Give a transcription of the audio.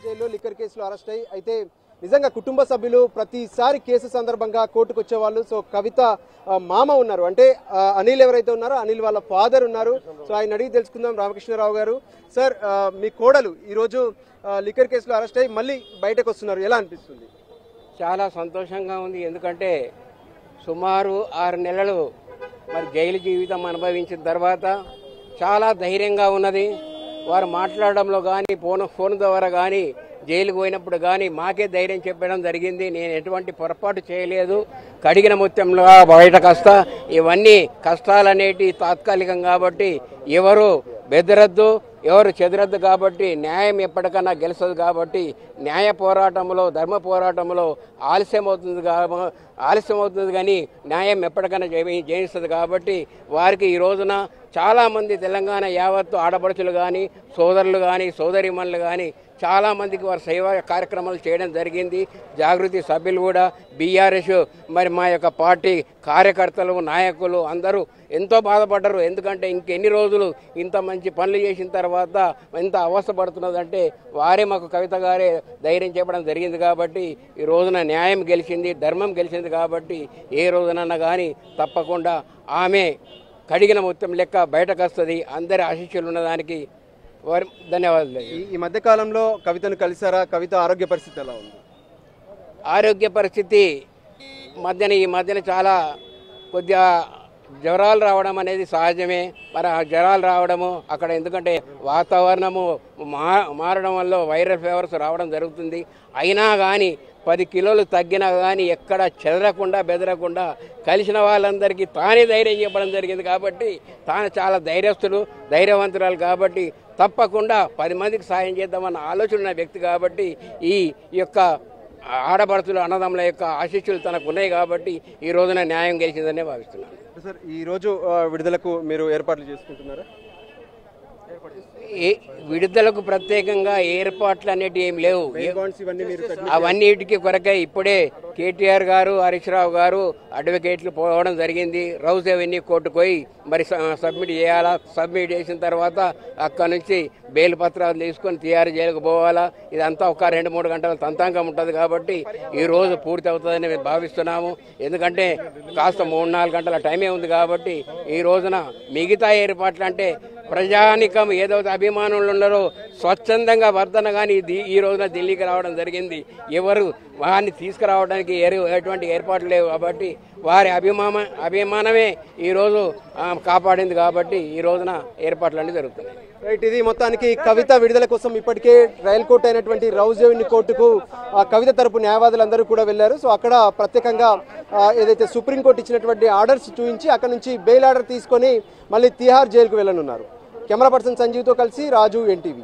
జైల్లో లిక్కర్ కేసులో అరెస్ట్ అయితే నిజంగా కుటుంబ సభ్యులు ప్రతిసారి కేసు సందర్భంగా కోర్టుకు వచ్చేవాళ్ళు. సో కవిత మామ ఉన్నారు, అంటే అనిల్ ఎవరైతే ఉన్నారో అనిల్ వాళ్ళ ఫాదర్ ఉన్నారు. సో ఆయన అడిగి తెలుసుకుందాం. రామకృష్ణరావు గారు, సార్ మీ కోడలు ఈరోజు లిక్కర్ కేసులో అరెస్ట్ అయ్యి మళ్ళీ బయటకు వస్తున్నారు, ఎలా అనిపిస్తుంది? చాలా సంతోషంగా ఉంది. ఎందుకంటే సుమారు 6 నెలలు మరి జైలు జీవితం అనుభవించిన తర్వాత చాలా ధైర్యంగా ఉన్నది. వారు మాట్లాడడంలో కానీ ఫోన్ ద్వారా కానీ జైలుకు పోయినప్పుడు కానీ మాకే ధైర్యం చెప్పడం జరిగింది. నేను ఎటువంటి పొరపాటు చేయలేదు, కడిగిన ముత్యంలో బయటకు వస్తా, ఇవన్నీ కష్టాలనేటి తాత్కాలికం కాబట్టి ఎవరు బెదరద్దు, ఎవరు చెదరద్దు, కాబట్టి న్యాయం ఎప్పటికన్నా గెలుస్తుంది. కాబట్టి న్యాయ పోరాటంలో ధర్మ పోరాటంలో ఆలస్యమవుతుంది కానీ న్యాయం ఎప్పటికైనా జయిస్తుంది. కాబట్టి వారికి ఈ రోజున చాలామంది తెలంగాణ యావత్తు ఆడపడుచులు కానీ సోదరులు కానీ సోదరిమణులు కానీ చాలామందికి వారు సేవా కార్యక్రమాలు చేయడం జరిగింది. జాగృతి సభ్యులు కూడా, బీఆర్ఎస్ మరి మా యొక్క పార్టీ కార్యకర్తలు నాయకులు అందరూ ఎంతో బాధపడ్డారు. ఎందుకంటే ఇంకెన్ని రోజులు ఇంత మంచి పనులు చేసిన తర్వాత ఎంత అవస్థపడుతున్నదంటే వారే మాకు కవిత గారే ధైర్యం చెప్పడం జరిగింది. కాబట్టి ఈ రోజున న్యాయం గెలిచింది, ధర్మం గెలిచింది. కాబట్టి ఏ రోజునన్నా కానీ తప్పకుండా ఆమె కడిగిన మొత్తం లెక్క బయటకు వస్తుంది. అందరి ఆశీస్సులు ఉన్నదానికి వారి ధన్యవాదాలు. ఈ మధ్య కాలంలో కవితను కలిసారా? కవిత ఆరోగ్య పరిస్థితి ఎలా ఉంది? ఆరోగ్య పరిస్థితి ఈ మధ్యన చాలా కొద్దిగా జ్వరాలు రావడం అనేది సహజమే. మరి ఆ జ్వరాలు రావడము అక్కడ ఎందుకంటే వాతావరణము మారడం వల్ల వైరల్ ఫీవర్స్ రావడం జరుగుతుంది. అయినా కానీ 10 కిలోలు తగ్గినా కానీ ఎక్కడ చెదరకుండా బెదరకుండా కలిసిన వాళ్ళందరికీ తానే ధైర్యం చెప్పడం జరిగింది. కాబట్టి తాను చాలా ధైర్యవంతురాలు. కాబట్టి తప్పకుండా 10 మందికి సాయం చేద్దామన్న ఆలోచన ఉన్న వ్యక్తి. కాబట్టి ఈ యొక్క ఆడపడుచులు అన్నదమ్ముల యొక్క ఆశీస్సులు తనకు ఉన్నాయి. కాబట్టి ఈ రోజున న్యాయం గెలిచిందనే భావిస్తున్నాను. సార్ ఈరోజు విడుదలకు మీరు ఏర్పాట్లు చేసుకుంటున్నారా? విడుదలకు ప్రత్యేకంగా ఏర్పాట్లు అనేటివి ఏమి లేవు. అవన్నిటికీ కొరకే ఇప్పుడే కేటీఆర్ గారు హరీష్ రావు గారు అడ్వకేట్లు పోవడం జరిగింది. రౌజ్ అవన్నీ కోర్టుకు పోయి మరి సబ్మిట్ చేయాలా. సబ్మిట్ చేసిన తర్వాత అక్కడ నుంచి బెయిల్ పత్రాలు తీసుకొని తీఆర్ జైలుకు పోవాలా. ఇదంతా ఒక 2-3 గంటల తంతాంగం ఉంటుంది. కాబట్టి ఈ రోజు పూర్తి అవుతుందని మేము భావిస్తున్నాము. ఎందుకంటే కాస్త 3-4 గంటల టైమే ఉంది. కాబట్టి ఈ రోజున మిగతా ఏర్పాట్లు అంటే ప్రజానికం ఏదైతే అభిమానులు ఉన్నారో స్వచ్ఛందంగా వర్ధన కానీ ఈ రోజున ఢిల్లీకి రావడం జరిగింది. ఎవరు వారిని తీసుకురావడానికి ఎటువంటి ఏర్పాట్లు లేవు. కాబట్టి వారి అభిమానమే ఈరోజు కాపాడింది. కాబట్టి ఈ రోజున ఏర్పాట్లన్నీ జరుగుతున్నాయి. రైట్, ఇది మొత్తానికి కవిత విడుదల కోసం ఇప్పటికే ట్రయల్ కోర్టు అయినటువంటి రౌజ్ అవెన్యూ కోర్టుకు కవిత తరపు న్యాయవాదులందరూ కూడా వెళ్లారు. సో అక్కడ ప్రత్యేకంగా ఏదైతే సుప్రీంకోర్టు ఇచ్చినటువంటి ఆర్డర్స్ చూపించి అక్కడ నుంచి బెయిల్ ఆర్డర్ తీసుకొని మళ్ళీ తిహార్ జైలుకు వెళ్ళనున్నారు. కెమెరా పర్సన్ సంజీవ్తో కలిసి రాజు, ఎన్టీవీ.